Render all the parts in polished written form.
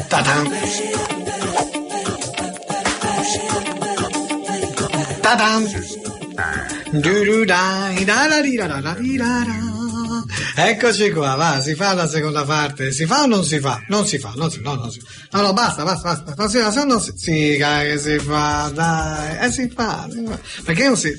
Ta-dam. Ta-dam. Eccoci qua, va, si fa la seconda parte, si fa o non si fa? Non si fa, no, basta, non sì, che si fa, dai, si fa, perché non si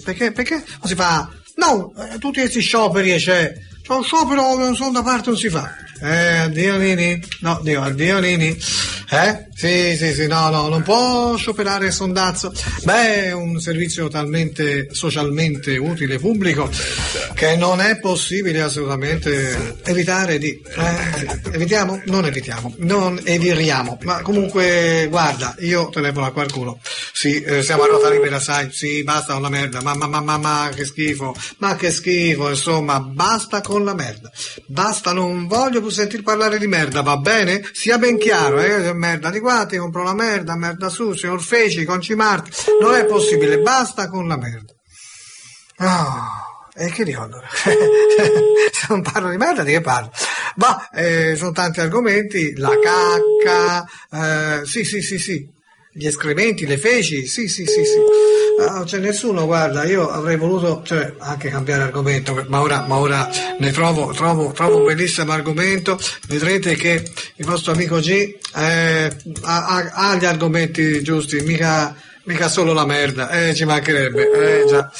fa? No, tutti questi scioperi, c'è un sciopero che non sono da parte, non si fa. Addio Nini, no, addio Nini, sì, no, non può scioperare il sondazzo. Beh, è un servizio talmente socialmente utile pubblico che non è possibile assolutamente evitare di, non eviriamo, ma comunque, guarda, io telefono a qualcuno, sì, siamo a ruota libera, sai, sì, basta con la merda, ma che schifo, insomma, basta con la merda, basta, non voglio più sentir parlare di merda, va bene? Sia ben chiaro, merda di qua, ti compro la merda su, signor Feci, Concimarti, non è possibile, basta con la merda. E che dico allora? Se non parlo di merda, di che parlo? Sono tanti argomenti, la cacca, sì, gli escrementi, le feci, sì. Non c'è nessuno, guarda, io avrei voluto, anche cambiare argomento, ma ora ne trovo un bellissimo argomento. Vedrete che il vostro amico G ha gli argomenti giusti, mica solo la merda, ci mancherebbe, già.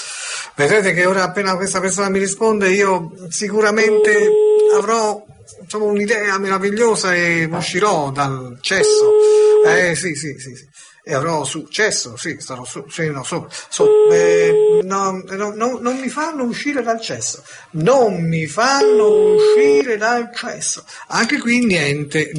Vedrete che ora, appena questa persona mi risponde, io sicuramente avrò un'idea meravigliosa e uscirò dal cesso, sì. E avrò successo, sì, starò su, sì, no, non mi fanno uscire dal cesso, anche qui niente,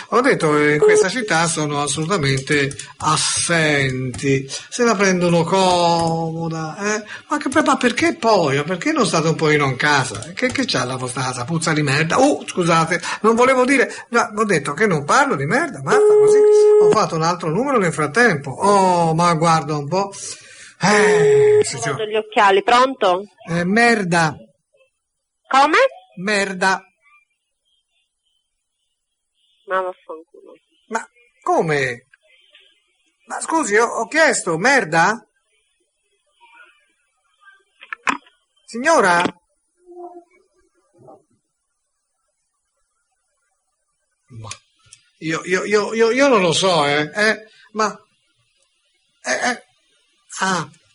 ho detto in questa città sono assolutamente assenti, se la prendono comoda, ma perché poi, perché non state un pochino in casa, che c'ha la vostra casa, puzza di merda, scusate, non volevo dire, ho detto che non parlo di merda, basta così, ho fatto un altro numero nel frattempo, ma guarda un po', Ho gli occhiali, pronto? Merda. Come? Merda. Ma vaffanculo. Ma come? Ma scusi, ho chiesto, merda? Signora? Ma io non lo so,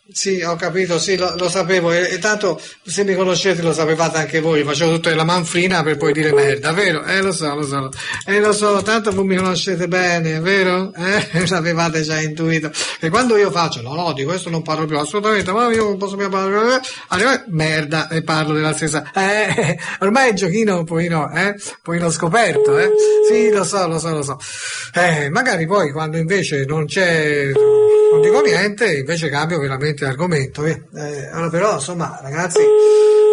sì, ho capito, sì, lo sapevo, e tanto se mi conoscete lo sapevate anche voi, facevo tutta la manfrina per poi dire merda, vero? Lo so, tanto voi mi conoscete bene, vero? L'avevate già intuito, e quando io faccio, no, di questo non parlo più assolutamente, ma io non posso più parlare, merda, e parlo della stessa, ormai il giochino un pochino scoperto, sì, lo so, magari poi quando invece non dico niente, invece cambio veramente argomento. Allora, però, insomma, ragazzi,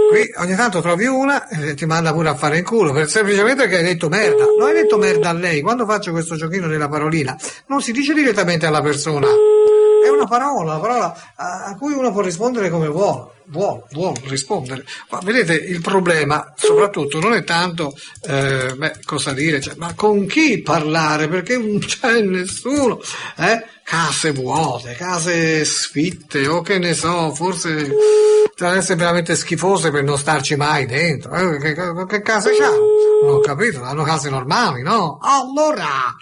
qui ogni tanto trovi una e ti manda pure a fare in culo, semplicemente perché hai detto merda. Non hai detto merda a lei. Quando faccio questo giochino della parolina, non si dice direttamente alla persona. È una parola a cui uno può rispondere come vuole rispondere. Ma vedete, il problema soprattutto non è tanto cosa dire, ma con chi parlare, perché non c'è nessuno, case vuote, case sfitte, o che ne so, forse devono essere veramente schifose per non starci mai dentro, che case c'hanno? Non ho capito, hanno case normali, no? Allora,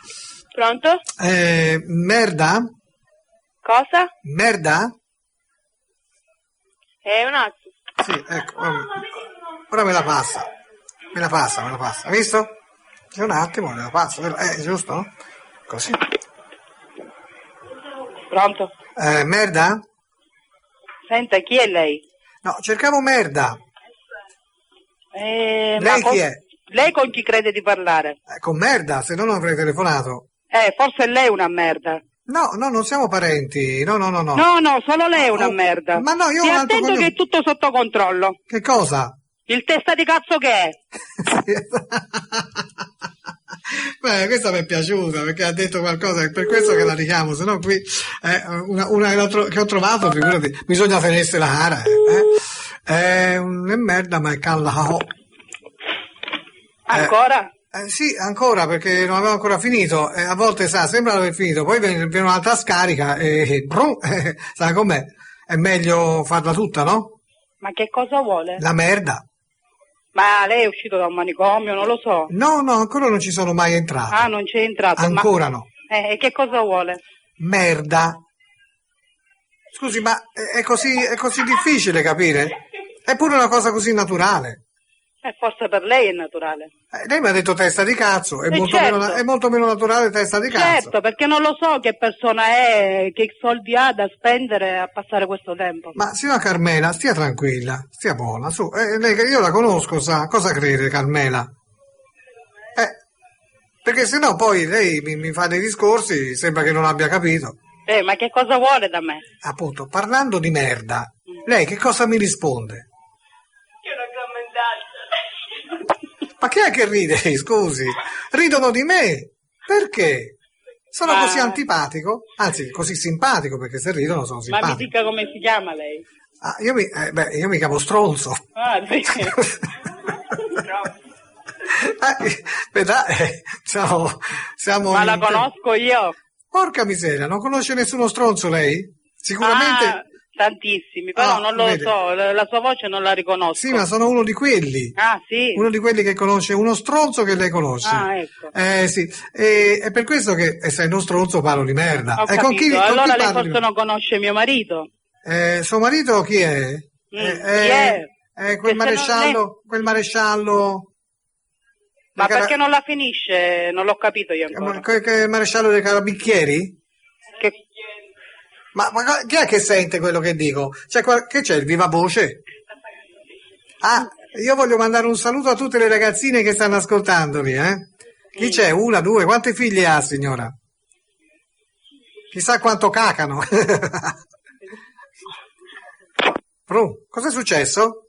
pronto? Merda? Cosa? Merda? Un attimo. Sì, ecco, ora me la passa, hai visto? C'è un attimo, me la passa, giusto, no? Così. Pronto? Merda? Senta, chi è lei? No, cercavo merda. Lei chi è? Lei con chi crede di parlare? Con merda, se no non avrei telefonato. Forse lei è una merda. No, non siamo parenti, no. No, solo lei è una merda. Ma no, io ho Stia un altro attento che è tutto sotto controllo. Che cosa? Il testa di cazzo che è? Beh, questa mi è piaciuta perché ha detto qualcosa, è per questo che la richiamo, se no qui una che ho trovato, figurati, bisogna tenersi la cara. È un merda, ma è callao. Ancora? Sì, ancora perché non avevo ancora finito. A volte sembra aver finito, poi viene un'altra scarica e brum, sa com'è? È meglio farla tutta, no? Ma che cosa vuole? La merda. Ma lei è uscito da un manicomio, non lo so. No, ancora non ci sono mai entrato. Ah, non c'è entrato. Ancora no. E che cosa vuole? Merda. Scusi, ma è così difficile capire? È pure una cosa così naturale. Forse per lei è naturale. Lei mi ha detto testa di cazzo, è certo. è molto meno naturale testa di cazzo. Certo, perché non lo so che persona è, che soldi ha da spendere a passare questo tempo. Ma signora Carmela, stia tranquilla, stia buona, su. Io la conosco, sa, cosa crede Carmela? Perché sennò poi lei mi fa dei discorsi, sembra che non abbia capito. Ma che cosa vuole da me? Appunto, parlando di merda, lei che cosa mi risponde? Ma chi è che ride? Scusi, ridono di me. Perché? Sono così antipatico? Anzi, così simpatico, perché se ridono sono simpatico. Ma mi dica come si chiama lei? Ah, io mi chiamo Stronzo. Ah, sì. Siamo Ma la conosco io? Porca miseria, non conosce nessuno stronzo lei? Sicuramente... Tantissimi, però non lo so, la sua voce non la riconosco. Sì, ma sono uno di quelli. Ah, sì? Uno di quelli che conosce, uno stronzo che lei conosce. Ah, ecco. Sì, è per questo che, essendo stro parlo di merda. Ho capito. Con chi allora lei parli? forse non conosce mio marito. Suo marito chi è? Chi è? Quel maresciallo, Ma perché non la finisce? Non l'ho capito io ancora. Che maresciallo dei carabinieri? Che... Ma chi è che sente quello che dico? Che c'è il viva voce? Ah, io voglio mandare un saluto a tutte le ragazzine che stanno ascoltandomi, Chi c'è? Una, due, quante figlie ha, signora? Chissà quanto cacano. Cos'è successo?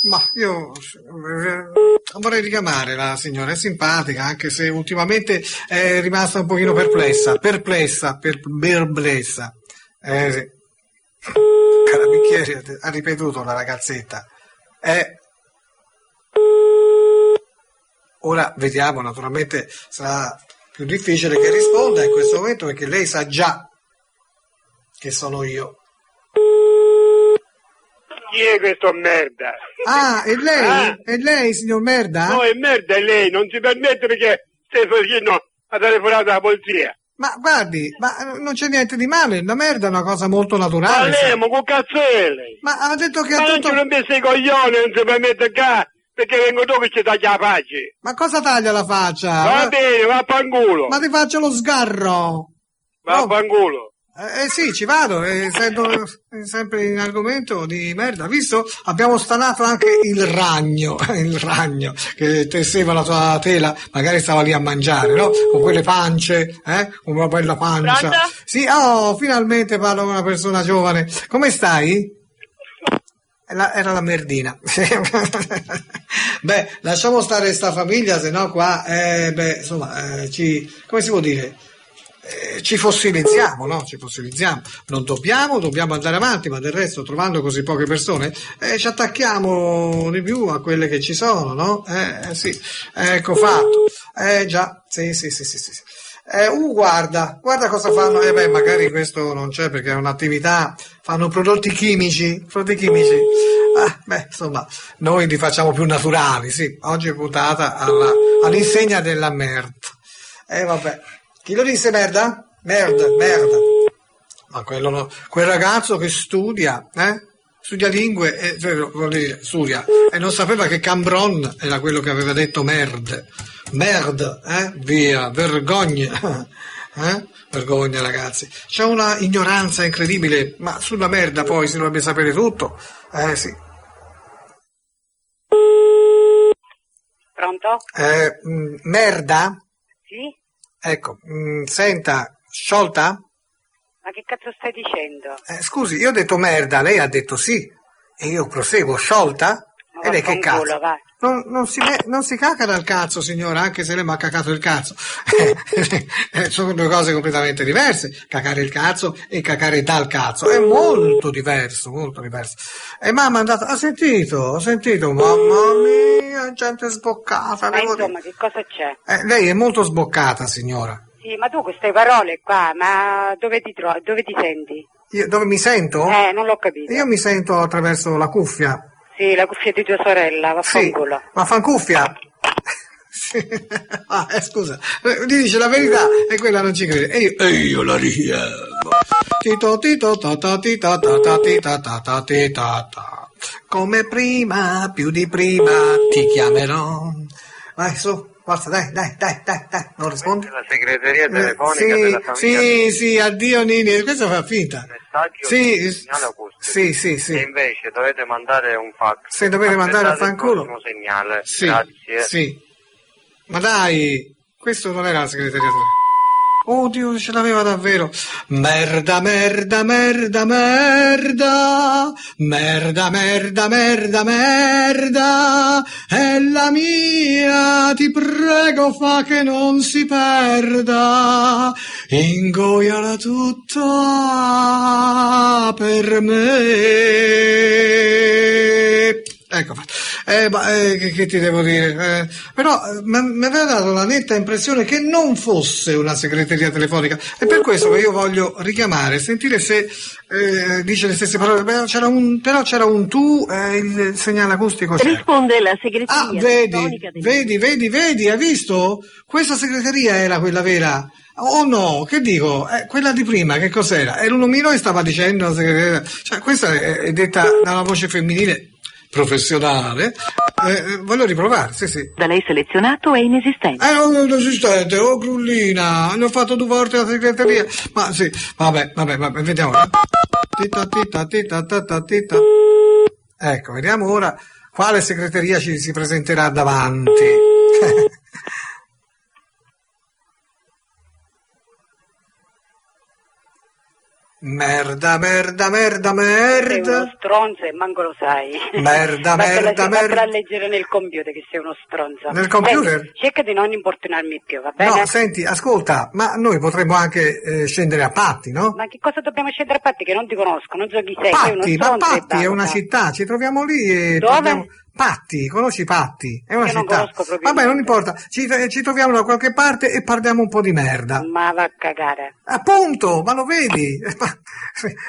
Ma io vorrei richiamare la signora, è simpatica, anche se ultimamente è rimasta un pochino perplessa. Sì. Carabinieri, ha ripetuto la ragazzetta. Ora vediamo, naturalmente sarà più difficile che risponda in questo momento perché lei sa già che sono io. Chi è questo merda? Ah, è lei? Ah. È lei, signor merda? No, è merda, è lei, non si permette perché stai facendo la telefonata alla polizia. Ma guardi, ma non c'è niente di male, la merda è una cosa molto naturale. Ma lei, ma che cazzo è lei? Ma ha detto che Ma ha non tutto... ci rompesse i coglioni, non si permette qua, perché vengo dopo e ci taglia la faccia. Ma cosa taglia la faccia? Va bene, vaffanculo. Ma ti faccio lo sgarro. Vaffanculo. Sì, ci vado, essendo sempre in argomento di merda. Visto? Abbiamo stanato anche il ragno che tesseva la tua tela, magari stava lì a mangiare, no? Con quelle pance, con una bella pancia. Pronto? Sì, finalmente parlo con una persona giovane. Come stai? Era la merdina. Beh, lasciamo stare sta famiglia, se no qua, insomma, come si può dire? Ci fossilizziamo, no? Ci fossilizziamo. Non dobbiamo andare avanti, ma del resto, trovando così poche persone, ci attacchiamo di più a quelle che ci sono, no? Sì, ecco fatto. Già, sì. Guarda cosa fanno. Magari questo non c'è perché è un'attività, fanno prodotti chimici. Insomma, noi li facciamo più naturali, sì. Oggi è puntata all'insegna della merda. Vabbè. Chi lo disse merda? Merda. Ma quel ragazzo che studia lingue, studia, e non sapeva che Cambron era quello che aveva detto merde, via, vergogna, vergogna ragazzi, c'è una ignoranza incredibile, ma sulla merda poi si dovrebbe sapere tutto, sì. Pronto? Merda? Sì? Ecco, senta, sciolta? Ma che cazzo stai dicendo? Scusi, io ho detto merda, lei ha detto sì, e io proseguo, sciolta? E lei che cazzo? Va. non si caca dal cazzo, signora, anche se lei mi ha cacato il cazzo. Sono due cose completamente diverse. Cacare il cazzo e cacare dal cazzo è molto diverso, molto diverso. E mi ha mandato, ho sentito, mamma mia, gente sboccata. Ma insomma, che cosa c'è? Lei è molto sboccata, signora. Sì, ma tu queste parole qua, ma dove ti trovi, dove ti senti? Io, dove mi sento? Non l'ho capito. Io mi sento attraverso la cuffia. Sì, la cuffia di tua sorella, vaffanculo. Sì, ma fancuffia. Sì. Scusa, gli dice la verità e quella non ci crede. E io la richiamo. Tito tito ta ta ti ta ta ta ti ta ta ta ti ta ta. Come prima, più di prima ti chiamerò. Vai su. Forza, dai, non rispondi? La segreteria telefonica della famiglia. Sì, addio Nini, questo fa finta. Messaggio Sì, segnale acustico. sì. E invece dovete mandare un fax. Se dovete mandare a fanculo. Il prossimo segnale. Sì, Grazie. sì. Ma dai, questo non era la segreteria telefonica. Oddio, ce l'aveva davvero. Merda. È la mia, ti prego, fa che non si perda. Ingoiala tutta per me. Ecco fatto. Che ti devo dire? Però mi aveva dato la netta impressione che non fosse una segreteria telefonica. È per questo che io voglio richiamare, sentire se dice le stesse parole. Però c'era un tu, il segnale acustico c'era. Risponde la segreteria telefonica vedi, hai visto? Questa segreteria era quella vera. Oh no, che dico? Quella di prima, che cos'era? Era un omino e stava dicendo la segreteria. Cioè, questa è detta da una voce femminile professionale. Voglio riprovare, sì. da lei selezionato è inesistente. Non è inesistente, oh Grullina, ne ho fatto 2 volte la segreteria. Ma sì, vabbè, vediamo. Tita. Ecco, vediamo ora quale segreteria ci si presenterà davanti. Merda. Sei uno stronzo e manco lo sai. Merda. Vattela a leggere nel computer che sei uno stronzo. Nel computer? Senti, cerca di non importunarmi più, va bene? No, senti, ascolta, ma noi potremmo anche scendere a Patti, no? Ma che cosa dobbiamo scendere a Patti che non ti conosco, non so chi sei, sei uno Patti, ma stronzo e Patti è una basta. città, ci troviamo lì e Dove? torniamo- Patti, conosci Patti? È una Io non città. conosco proprio Vabbè, non niente. importa, ci troviamo da qualche parte e parliamo un po' di merda. Ma va a cagare. Appunto, ma lo vedi?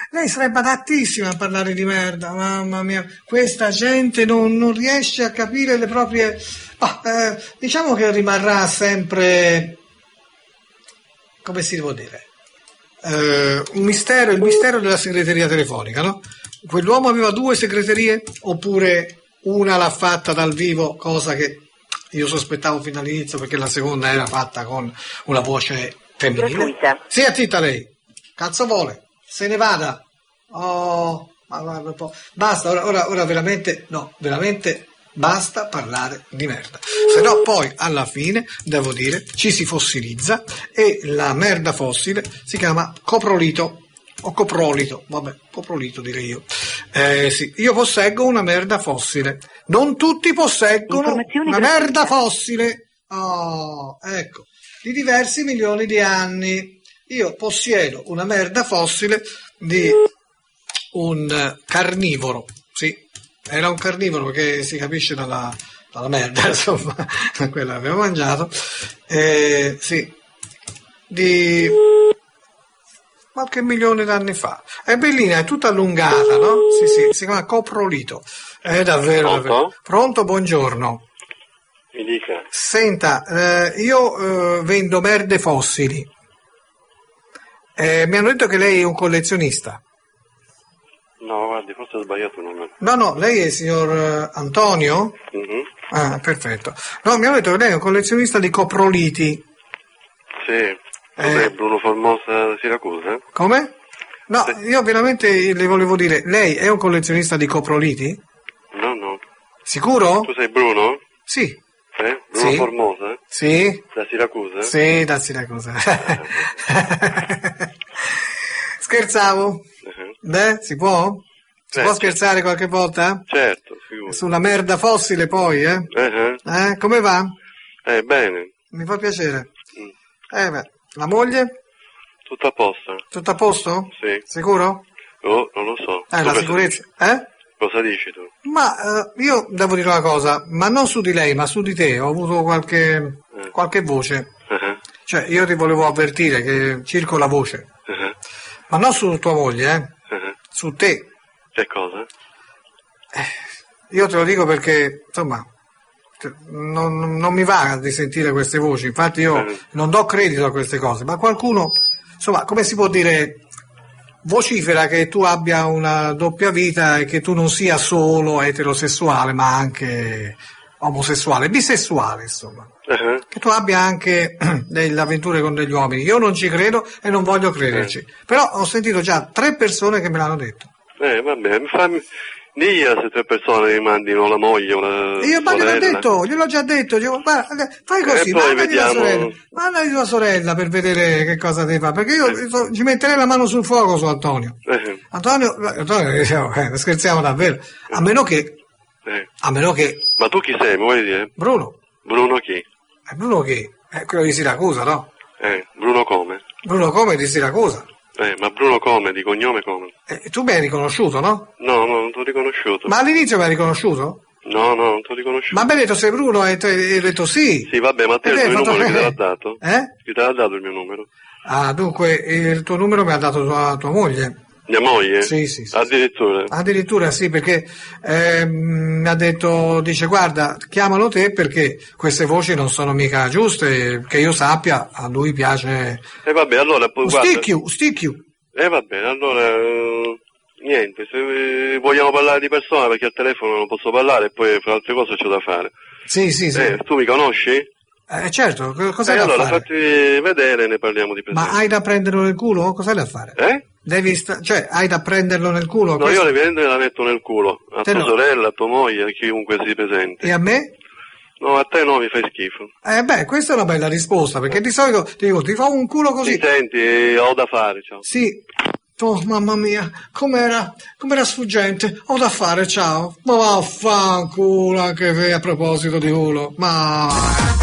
Lei sarebbe adattissima a parlare di merda, mamma mia. Questa gente non riesce a capire le proprie... diciamo che rimarrà sempre... come si può dire? Un mistero, il mistero della segreteria telefonica, no? Quell'uomo aveva 2 segreterie oppure una l'ha fatta dal vivo, cosa che io sospettavo fino all'inizio perché la seconda era fatta con una voce femminile. Gratuita. Sì, attitta lei. Cazzo vuole? Se ne vada. Oh, ma guarda un po'. Basta, ora veramente basta parlare di merda. Se no poi alla fine, devo dire, ci si fossilizza e la merda fossile si chiama coprolito. O coprolito, vabbè, coprolito direi io. Sì, io posseggo una merda fossile. Non tutti posseggono Informazioni una gratuite. merda fossile. Oh, ecco, di diversi milioni di anni. Io possiedo una merda fossile di un carnivoro. Sì, era un carnivoro che si capisce dalla merda, insomma, quella che avevo mangiato. Sì, di... qualche milione d'anni fa. È bellina, è tutta allungata, no? Sì, si chiama coprolito. È davvero, Pronto? davvero. Pronto, buongiorno. Mi dica. Senta, io vendo merde fossili. Mi hanno detto che lei è un collezionista. No, guardi, forse ho sbagliato il numero. No, lei è il signor Antonio? Mhm. Ah, perfetto. No, mi hanno detto che lei è un collezionista di coproliti. Sì. Cos'è Bruno Formosa di Siracusa? Come? No, Sì. io veramente le volevo dire, lei è un collezionista di coproliti? No. Sicuro? Tu sei Bruno? Sì. Bruno Sì. Formosa? Sì? Da Siracusa? Sì, da Siracusa. Scherzavo? Mhm. Beh, si può? Si Sì. può scherzare qualche volta? Certo, figurati. Sulla merda fossile poi, eh? Come va? Bene. Mi fa piacere. Beh, la moglie? Tutto a posto? Tutto a posto? Sì. Sicuro? Oh, non lo so. La sicurezza, Cosa dici tu? Ma io devo dire una cosa, ma non su di lei, ma su di te, ho avuto qualche voce. Cioè, io ti volevo avvertire che circola voce. Ma non su tua moglie, su te. Che cosa? Io te lo dico perché, insomma, non mi va di sentire queste voci, infatti io non do credito a queste cose, ma qualcuno, insomma, come si può dire, vocifera che tu abbia una doppia vita e che tu non sia solo eterosessuale, ma anche omosessuale, bisessuale, insomma. Che tu abbia anche delle avventure con degli uomini. Io non ci credo e non voglio crederci. Però ho sentito già 3 persone che me l'hanno detto. Vabbè, digli a 3 persone che mandino la moglie o la io ma sorella. gliel'ho già detto, guarda, fai così, mandati tua sorella per vedere che cosa ti fa, perché io ci metterei la mano sul fuoco su Antonio. Antonio, scherziamo davvero, a meno che. Ma tu chi sei, mi vuoi dire? Bruno. Bruno chi? Bruno chi? Quello di Siracusa, no? Bruno come? Bruno come di Siracusa. Ma Bruno come? Di cognome come? Tu mi hai riconosciuto, no? No, non ti ho riconosciuto. Ma all'inizio mi hai riconosciuto? No, non ti ho riconosciuto. Ma mi hai detto sei Bruno e hai detto sì. Sì, vabbè, ma te il mio numero chi te l'ha dato? Chi te l'ha dato il mio numero? Ah, dunque, il tuo numero mi ha dato tua moglie. Mia moglie? Sì. Addirittura sì, perché mi ha detto, dice guarda, chiamalo te perché queste voci non sono mica giuste, che io sappia, a lui piace. Vabbè, allora Sticchiu. Va bene, allora niente, se vogliamo parlare di persona perché al telefono non posso parlare e poi fra altre cose c'ho da fare. Sì. Tu mi conosci? Certo, cos'hai da allora fare? fatti vedere e ne parliamo di persona. Ma hai da prenderlo nel culo? Cos'hai da fare? Cioè, hai da prenderlo nel culo? No, io le prendo e la metto nel culo. A tua sorella, a tua moglie, a chiunque si presenti. E a me? No, a te no, mi fai schifo. Questa è una bella risposta, perché di solito ti dico, ti fa un culo così. Ti senti, ho da fare, ciao. Sì. Oh, mamma mia, com'era sfuggente. Ho da fare, ciao. Ma vaffanculo anche te a proposito di culo. Ma...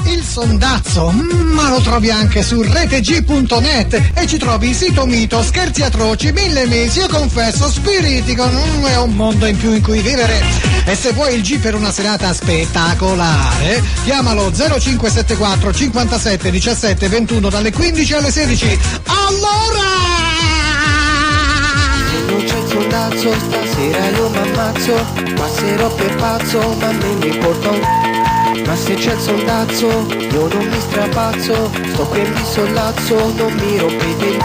Il sondazzo, ma lo trovi anche su reteg.net e ci trovi sito mito, scherzi atroci, 1000 mesi, io confesso, spiritico, è un mondo in più in cui vivere. E se vuoi il G per una serata spettacolare, chiamalo 0574 57 17 21 dalle 15 alle 16. Allora! Non c'è il sondazzo, stasera io m'ammazzo, passerò per pazzo, ma me ne importa. Ma se c'è il sondazzo, io non mi strapazzo, sto qui e mi sollazzo, non mi rompete.